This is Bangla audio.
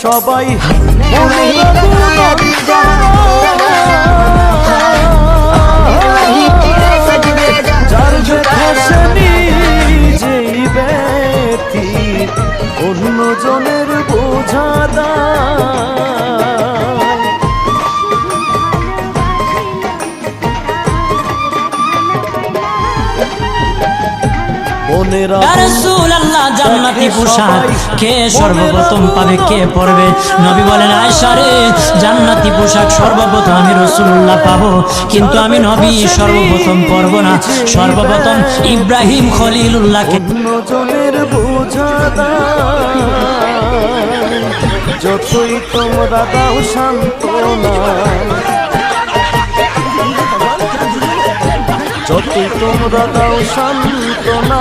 সবাই যার ব্যথাসেনি যেই ব্যথি অন্য জনের বোঝা ইয়া রাসূলুল্লাহ, জান্নাতি পোশাক কে সর্বপ্রথম পাবে, কে পরবে? নবী বলেন, আয়েশা রে, জান্নাতি পোশাক সর্বপ্রথম আমি রাসূলুল্লাহ পাবো, কিন্তু আমি নবী সর্বপ্রথম পরব না। সর্বপ্রথম ইব্রাহিম খলিলুল্লাহকে। জনের বোঝা যতই তোমরা দাও সান্ত্বনা, যতই তোমরা দাও সান্ত্বনা।